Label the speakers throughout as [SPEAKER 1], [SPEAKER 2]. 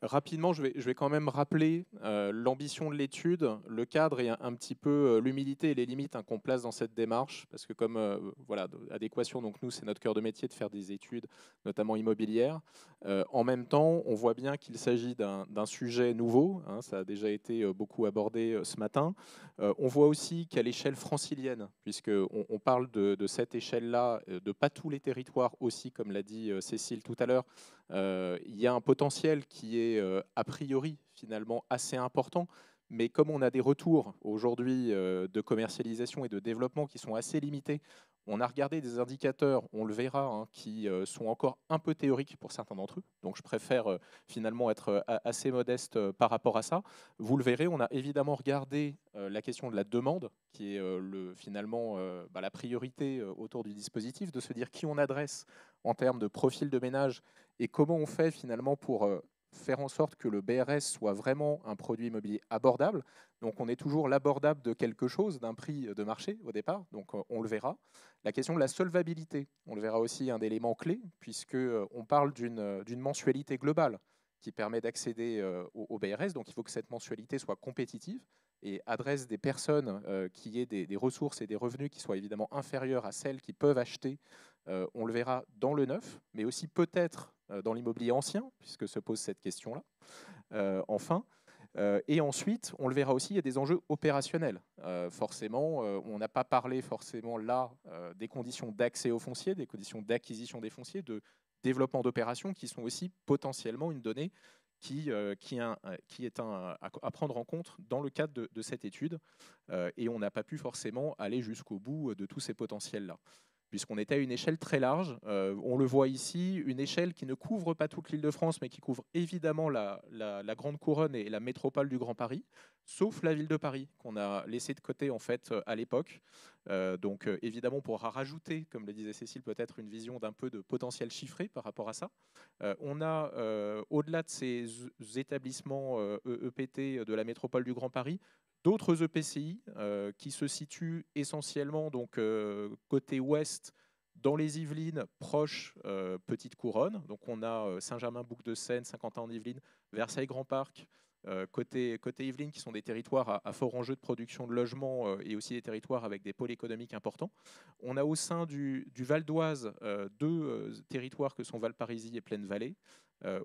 [SPEAKER 1] Rapidement, je vais quand même rappeler l'ambition de l'étude, le cadre et un petit peu l'humilité et les limites, hein, qu'on place dans cette démarche, parce que comme voilà, adéquation, donc nous, c'est notre cœur de métier de faire des études, notamment immobilières. En même temps, on voit bien qu'il s'agit d'un sujet nouveau, hein, ça a déjà été beaucoup abordé ce matin. On voit aussi qu'à l'échelle francilienne, puisqu'on parle de cette échelle-là, de pas tous les territoires aussi, comme l'a dit Cécile tout à l'heure, il y a un potentiel qui est a priori finalement assez important, mais comme on a des retours aujourd'hui de commercialisation et de développement qui sont assez limités, on a regardé des indicateurs, on le verra, hein, qui sont encore un peu théoriques pour certains d'entre eux. Donc je préfère finalement être assez modeste par rapport à ça. Vous le verrez, on a évidemment regardé la question de la demande, qui est finalement la priorité autour du dispositif, de se dire qui on adresse en termes de profil de ménage et comment on fait finalement pour faire en sorte que le BRS soit vraiment un produit immobilier abordable. Donc on est toujours l'abordable de quelque chose, d'un prix de marché au départ, donc on le verra. La question de la solvabilité, on le verra aussi, un élément clé, puisque on parle d'une mensualité globale qui permet d'accéder au BRS, donc il faut que cette mensualité soit compétitive et adresse des personnes qui aient des ressources et des revenus qui soient évidemment inférieurs à celles qui peuvent acheter, on le verra dans le neuf, mais aussi peut-être dans l'immobilier ancien, puisque se pose cette question-là, enfin. Et ensuite, on le verra aussi, il y a des enjeux opérationnels. Forcément, on n'a pas parlé forcément là des conditions d'accès aux fonciers, des conditions d'acquisition des fonciers, de développement d'opérations qui sont aussi potentiellement une donnée qui est à prendre en compte dans le cadre de cette étude. Et on n'a pas pu forcément aller jusqu'au bout de tous ces potentiels-là, puisqu'on était à une échelle très large. On le voit ici, une échelle qui ne couvre pas toute l'Île-de-France, mais qui couvre évidemment la Grande Couronne et la métropole du Grand Paris, sauf la ville de Paris, qu'on a laissé de côté en fait à l'époque. Donc évidemment, on pourra rajouter, comme le disait Cécile, peut-être une vision d'un peu de potentiel chiffré par rapport à ça. On a, au-delà de ces établissements EPT de la métropole du Grand Paris, d'autres EPCI qui se situent essentiellement donc, côté ouest, dans les Yvelines, proche Petite Couronne. Donc on a Saint-Germain-Bouc-de-Seine, Saint-Quentin-en-Yvelines, Versailles-Grand Parc, côté Yvelines, qui sont des territoires à fort enjeu de production de logements et aussi des territoires avec des pôles économiques importants. On a au sein du Val d'Oise deux territoires que sont Valparisis et Plaine-Vallée.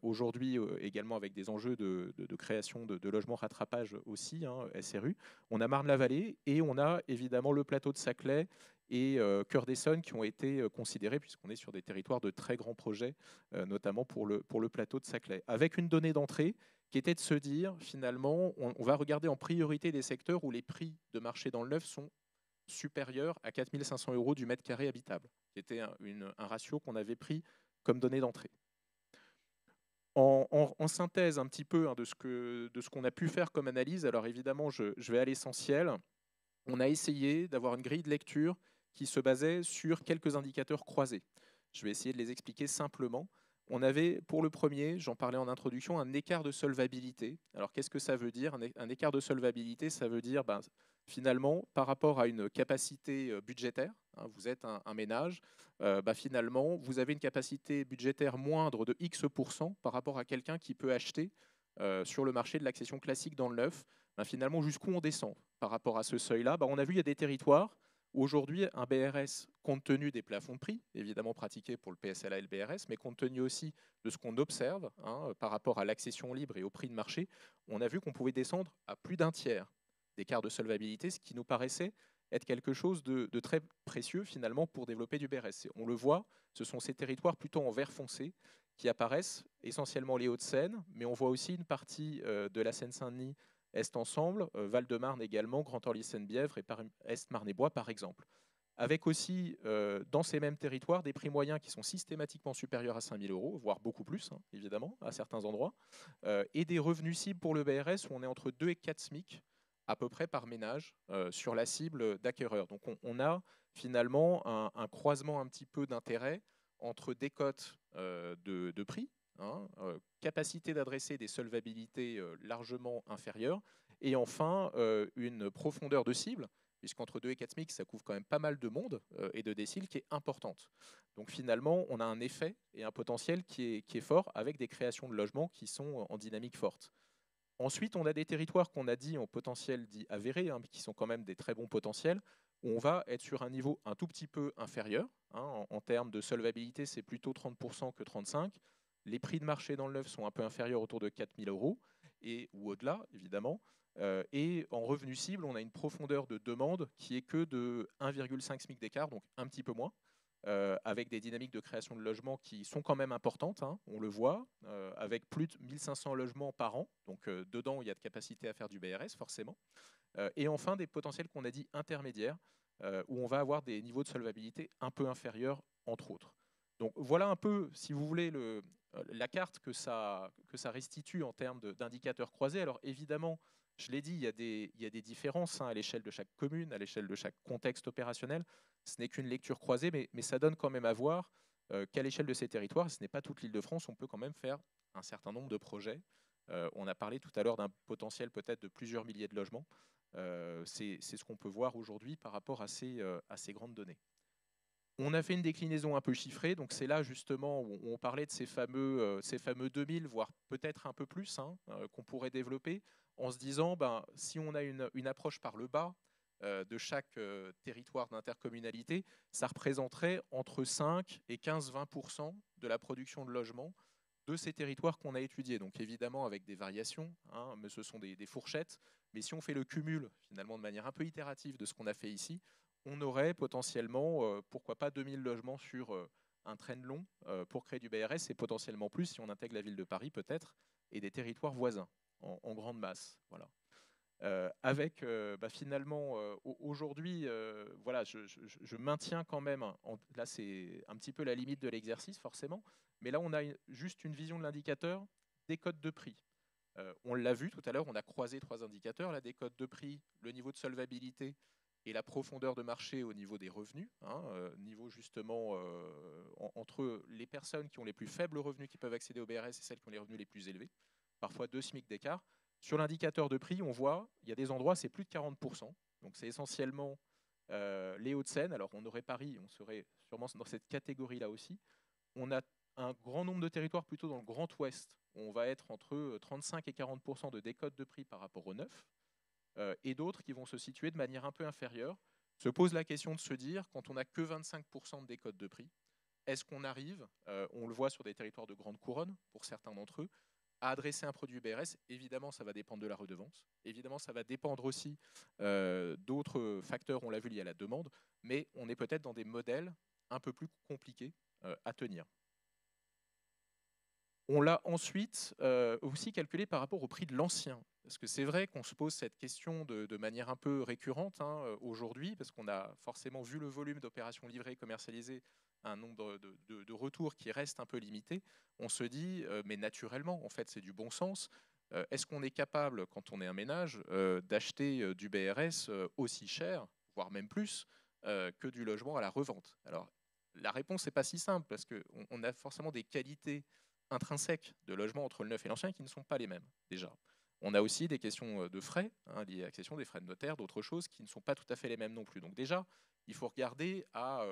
[SPEAKER 1] Aujourd'hui également avec des enjeux de création de logements rattrapage aussi, hein, SRU. On a Marne-la-Vallée et on a évidemment le plateau de Saclay et Cœur d'Essonne qui ont été considérés, puisqu'on est sur des territoires de très grands projets, notamment pour le plateau de Saclay, avec une donnée d'entrée qui était de se dire, finalement, on va regarder en priorité des secteurs où les prix de marché dans le neuf sont supérieurs à 4 500 € du mètre carré habitable, qui était un ratio qu'on avait pris comme donnée d'entrée. En synthèse un petit peu, hein, de ce qu'on a pu faire comme analyse, alors évidemment, je vais à l'essentiel. On a essayé d'avoir une grille de lecture qui se basait sur quelques indicateurs croisés. Je vais essayer de les expliquer simplement. On avait, pour le premier, j'en parlais en introduction, un écart de solvabilité. Alors qu'est-ce que ça veut dire? Un écart de solvabilité, ça veut dire finalement, par rapport à une capacité budgétaire, hein, vous êtes un ménage, finalement, vous avez une capacité budgétaire moindre de X% par rapport à quelqu'un qui peut acheter sur le marché de l'accession classique dans le neuf. Finalement, jusqu'où on descend par rapport à ce seuil-là, on a vu qu'il y a des territoires où aujourd'hui, un BRS, compte tenu des plafonds de prix, évidemment pratiqués pour le PSLA et le BRS, mais compte tenu aussi de ce qu'on observe, hein, par rapport à l'accession libre et au prix de marché, on a vu qu'on pouvait descendre à plus d'un tiers d'écart de solvabilité, ce qui nous paraissait être quelque chose de très précieux finalement pour développer du BRS. On le voit, ce sont ces territoires plutôt en vert foncé qui apparaissent, essentiellement les Hauts-de-Seine, mais on voit aussi une partie de la Seine-Saint-Denis, Est-Ensemble, Val-de-Marne également, Grand Orly-Seine-Bièvre et Est-Marne-et-Bois par exemple. Avec aussi dans ces mêmes territoires des prix moyens qui sont systématiquement supérieurs à 5 000 €, voire beaucoup plus, hein, évidemment, à certains endroits, et des revenus cibles pour le BRS où on est entre 2 et 4 SMIC à peu près par ménage sur la cible d'acquéreur. Donc on a finalement un croisement un petit peu d'intérêt entre des cotes de prix, hein, capacité d'adresser des solvabilités largement inférieures, et enfin une profondeur de cible puisqu'entre 2 et 4 SMIC, ça couvre quand même pas mal de monde et de déciles qui est importante. Donc finalement, on a un effet et un potentiel qui est fort, avec des créations de logements qui sont en dynamique forte. Ensuite, on a des territoires qu'on a dit en potentiel dit avéré, mais qui sont quand même des très bons potentiels, où on va être sur un niveau un tout petit peu inférieur. En termes de solvabilité, c'est plutôt 30% que 35%. Les prix de marché dans le neuf sont un peu inférieurs, autour de 4 000 euros, ou au-delà, évidemment. Et en revenu cible, on a une profondeur de demande qui est que de 1,5 SMIC d'écart, donc un petit peu moins. Avec des dynamiques de création de logements qui sont quand même importantes, on le voit, avec plus de 1500 logements par an. Donc dedans, il y a de capacité à faire du BRS, forcément. Et enfin, des potentiels qu'on a dit intermédiaires, où on va avoir des niveaux de solvabilité un peu inférieurs, entre autres. Donc voilà un peu, si vous voulez, la carte que ça restitue en termes d'indicateurs croisés. Alors évidemment, je l'ai dit, il y a des différences à l'échelle de chaque commune, à l'échelle de chaque contexte opérationnel. Ce n'est qu'une lecture croisée, mais ça donne quand même à voir qu'à l'échelle de ces territoires, ce n'est pas toute l'Île-de-France, on peut quand même faire un certain nombre de projets. On a parlé tout à l'heure d'un potentiel peut-être de plusieurs milliers de logements. C'est ce qu'on peut voir aujourd'hui par rapport à ces grandes données. On a fait une déclinaison un peu chiffrée, donc c'est là justement où on parlait de ces fameux 2000, voire peut-être un peu plus, qu'on pourrait développer, en se disant, si on a une approche par le bas de chaque territoire d'intercommunalité, ça représenterait entre 5 et 15-20% de la production de logements de ces territoires qu'on a étudiés. Donc évidemment avec des variations, mais ce sont des fourchettes. Mais si on fait le cumul, finalement, de manière un peu itérative de ce qu'on a fait ici, on aurait potentiellement, pourquoi pas, 2000 logements sur un train long pour créer du BRS, et potentiellement plus si on intègre la ville de Paris peut-être, et des territoires voisins en grande masse. Voilà. Avec finalement aujourd'hui, voilà, je maintiens quand même, là c'est un petit peu la limite de l'exercice forcément, mais là on a juste une vision de l'indicateur des codes de prix. On l'a vu tout à l'heure, on a croisé 3 indicateurs, là, des codes de prix, le niveau de solvabilité et la profondeur de marché au niveau des revenus, niveau justement entre les personnes qui ont les plus faibles revenus qui peuvent accéder au BRS et celles qui ont les revenus les plus élevés, parfois 2 SMIC d'écart. Sur l'indicateur de prix, on voit, il y a des endroits, c'est plus de 40%. Donc c'est essentiellement les Hauts-de-Seine. Alors on aurait Paris, on serait sûrement dans cette catégorie-là aussi. On a un grand nombre de territoires plutôt dans le Grand Ouest. On va être entre 35 et 40% de décote de prix par rapport au neuf. Et d'autres qui vont se situer de manière un peu inférieure. Se pose la question de se dire, quand on n'a que 25% de décote de prix, est-ce qu'on arrive, on le voit sur des territoires de grande couronne, pour certains d'entre eux, à adresser un produit BRS? Évidemment, ça va dépendre de la redevance. Évidemment, ça va dépendre aussi d'autres facteurs, on l'a vu, liés à la demande. Mais on est peut-être dans des modèles un peu plus compliqués à tenir. On l'a ensuite aussi calculé par rapport au prix de l'ancien. Parce que c'est vrai qu'on se pose cette question de manière un peu récurrente aujourd'hui, parce qu'on a forcément vu le volume d'opérations livrées et commercialisées, un nombre de retours qui reste un peu limité. On se dit, mais naturellement, en fait, c'est du bon sens. Est-ce qu'on est capable, quand on est un ménage, d'acheter du BRS aussi cher, voire même plus, que du logement à la revente? Alors, la réponse n'est pas si simple, parce qu'on a forcément des qualités intrinsèques de logement entre le neuf et l'ancien qui ne sont pas les mêmes, déjà. On a aussi des questions de frais, liées à la question des frais de notaire, d'autres choses qui ne sont pas tout à fait les mêmes non plus. Donc déjà, il faut regarder à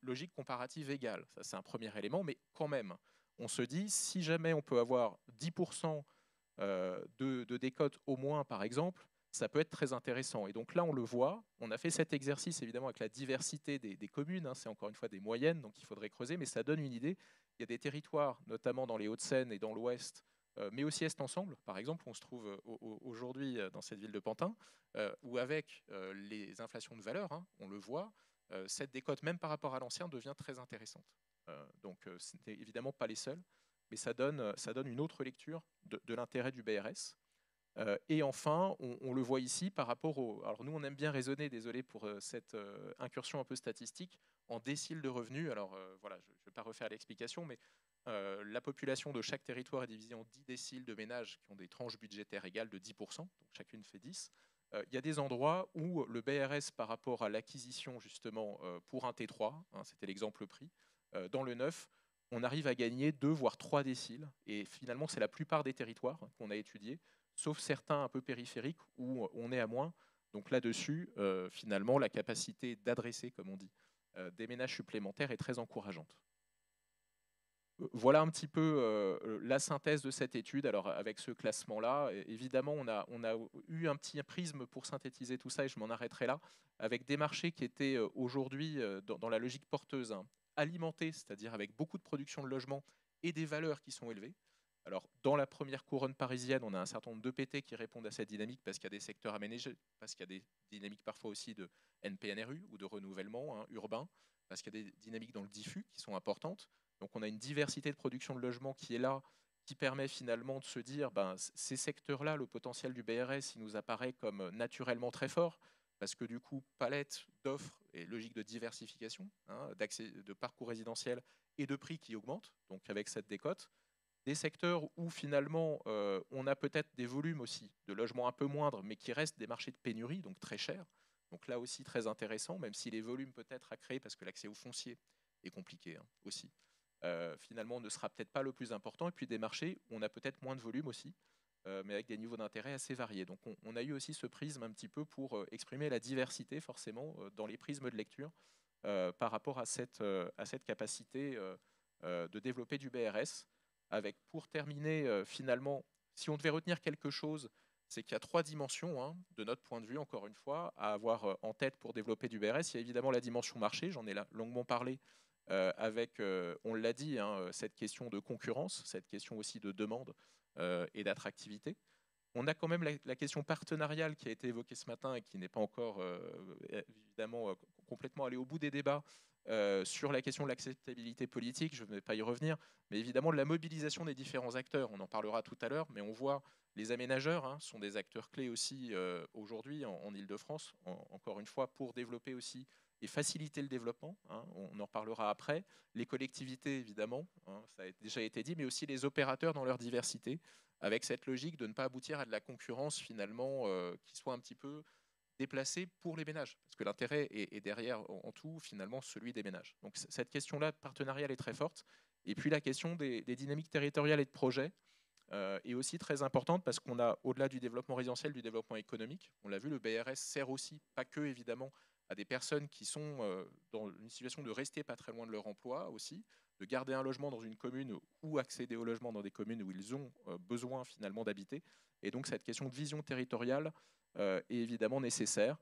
[SPEAKER 1] logique comparative égale. Ça, c'est un premier élément, mais quand même, on se dit, si jamais on peut avoir 10% de décote au moins, par exemple, ça peut être très intéressant. Et donc là, on le voit, on a fait cet exercice évidemment avec la diversité des communes, c'est encore une fois des moyennes, donc il faudrait creuser, mais ça donne une idée. Il y a des territoires, notamment dans les Hauts-de-Seine et dans l'Ouest, mais aussi Est-Ensemble, par exemple, on se trouve aujourd'hui dans cette ville de Pantin, où avec les inflations de valeur, on le voit, cette décote, même par rapport à l'ancien, devient très intéressante. Donc ce n'est évidemment pas les seuls, mais ça donne une autre lecture de l'intérêt du BRS. Et enfin, on le voit ici par rapport au... Alors nous, on aime bien raisonner, désolé pour cette incursion un peu statistique, en déciles de revenus. Alors voilà, je ne vais pas refaire l'explication, mais la population de chaque territoire est divisée en 10 déciles de ménages qui ont des tranches budgétaires égales de 10%, donc chacune fait 10. Il y a des endroits où le BRS par rapport à l'acquisition justement pour un T3, c'était l'exemple pris, dans le neuf, on arrive à gagner 2 voire 3 déciles. Et finalement, c'est la plupart des territoires qu'on a étudiés, sauf certains un peu périphériques où on est à moins. Donc là-dessus, finalement, la capacité d'adresser, comme on dit, des ménages supplémentaires est très encourageante. Voilà un petit peu la synthèse de cette étude. Alors avec ce classement-là, évidemment, on a eu un petit prisme pour synthétiser tout ça, et je m'en arrêterai là, avec des marchés qui étaient aujourd'hui dans la logique porteuse, hein, alimentés, c'est-à-dire avec beaucoup de production de logements et des valeurs qui sont élevées. Alors dans la première couronne parisienne, on a un certain nombre d'EPT qui répondent à cette dynamique parce qu'il y a des secteurs aménagés, parce qu'il y a des dynamiques parfois aussi de NPNRU ou de renouvellement, hein, urbain, parce qu'il y a des dynamiques dans le diffus qui sont importantes. Donc on a une diversité de production de logements qui est là, qui permet finalement de se dire, ben, ces secteurs-là, le potentiel du BRS, il nous apparaît comme naturellement très fort, parce que du coup, palette d'offres et logique de diversification, hein, d'accès, de parcours résidentiel et de prix qui augmentent, donc avec cette décote. Des secteurs où finalement on a peut-être des volumes aussi de logements un peu moindres, mais qui restent des marchés de pénurie, donc très chers. Donc là aussi très intéressant, même si les volumes peut-être à créer, parce que l'accès au foncier est compliqué, hein, aussi, finalement ne sera peut-être pas le plus important. Et puis des marchés où on a peut-être moins de volume aussi, mais avec des niveaux d'intérêt assez variés. Donc on a eu aussi ce prisme un petit peu pour exprimer la diversité forcément dans les prismes de lecture par rapport à cette capacité de développer du BRS. Avec, pour terminer, finalement, si on devait retenir quelque chose, c'est qu'il y a trois dimensions, hein, de notre point de vue, encore une fois, à avoir en tête pour développer du BRS. Il y a évidemment la dimension marché, j'en ai là longuement parlé, avec, on l'a dit, hein, cette question de concurrence, cette question aussi de demande et d'attractivité. On a quand même la question partenariale qui a été évoquée ce matin et qui n'est pas encore évidemment complètement allée au bout des débats sur la question de l'acceptabilité politique. Je ne vais pas y revenir, mais évidemment de la mobilisation des différents acteurs. On en parlera tout à l'heure, mais on voit les aménageurs, hein, sont des acteurs clés aussi aujourd'hui en Île-de-France, encore une fois, pour développer aussi et faciliter le développement, hein, on en reparlera après. Les collectivités, évidemment, hein, ça a déjà été dit, mais aussi les opérateurs dans leur diversité, avec cette logique de ne pas aboutir à de la concurrence finalement qui soit un petit peu déplacée pour les ménages, parce que l'intérêt est derrière en tout finalement celui des ménages. Donc cette question-là partenariale est très forte. Et puis la question des dynamiques territoriales et de projets est aussi très importante parce qu'on a, au-delà du développement résidentiel, du développement économique. On l'a vu, le BRS sert aussi, pas que évidemment, à des personnes qui sont dans une situation de rester pas très loin de leur emploi aussi, de garder un logement dans une commune ou accéder au logement dans des communes où ils ont besoin finalement d'habiter. Et donc cette question de vision territoriale est évidemment nécessaire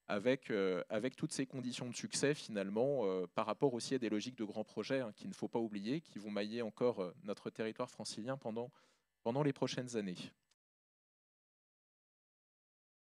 [SPEAKER 1] avec toutes ces conditions de succès finalement par rapport aussi à des logiques de grands projets, hein, qu'il ne faut pas oublier, qui vont mailler encore notre territoire francilien pendant les prochaines années.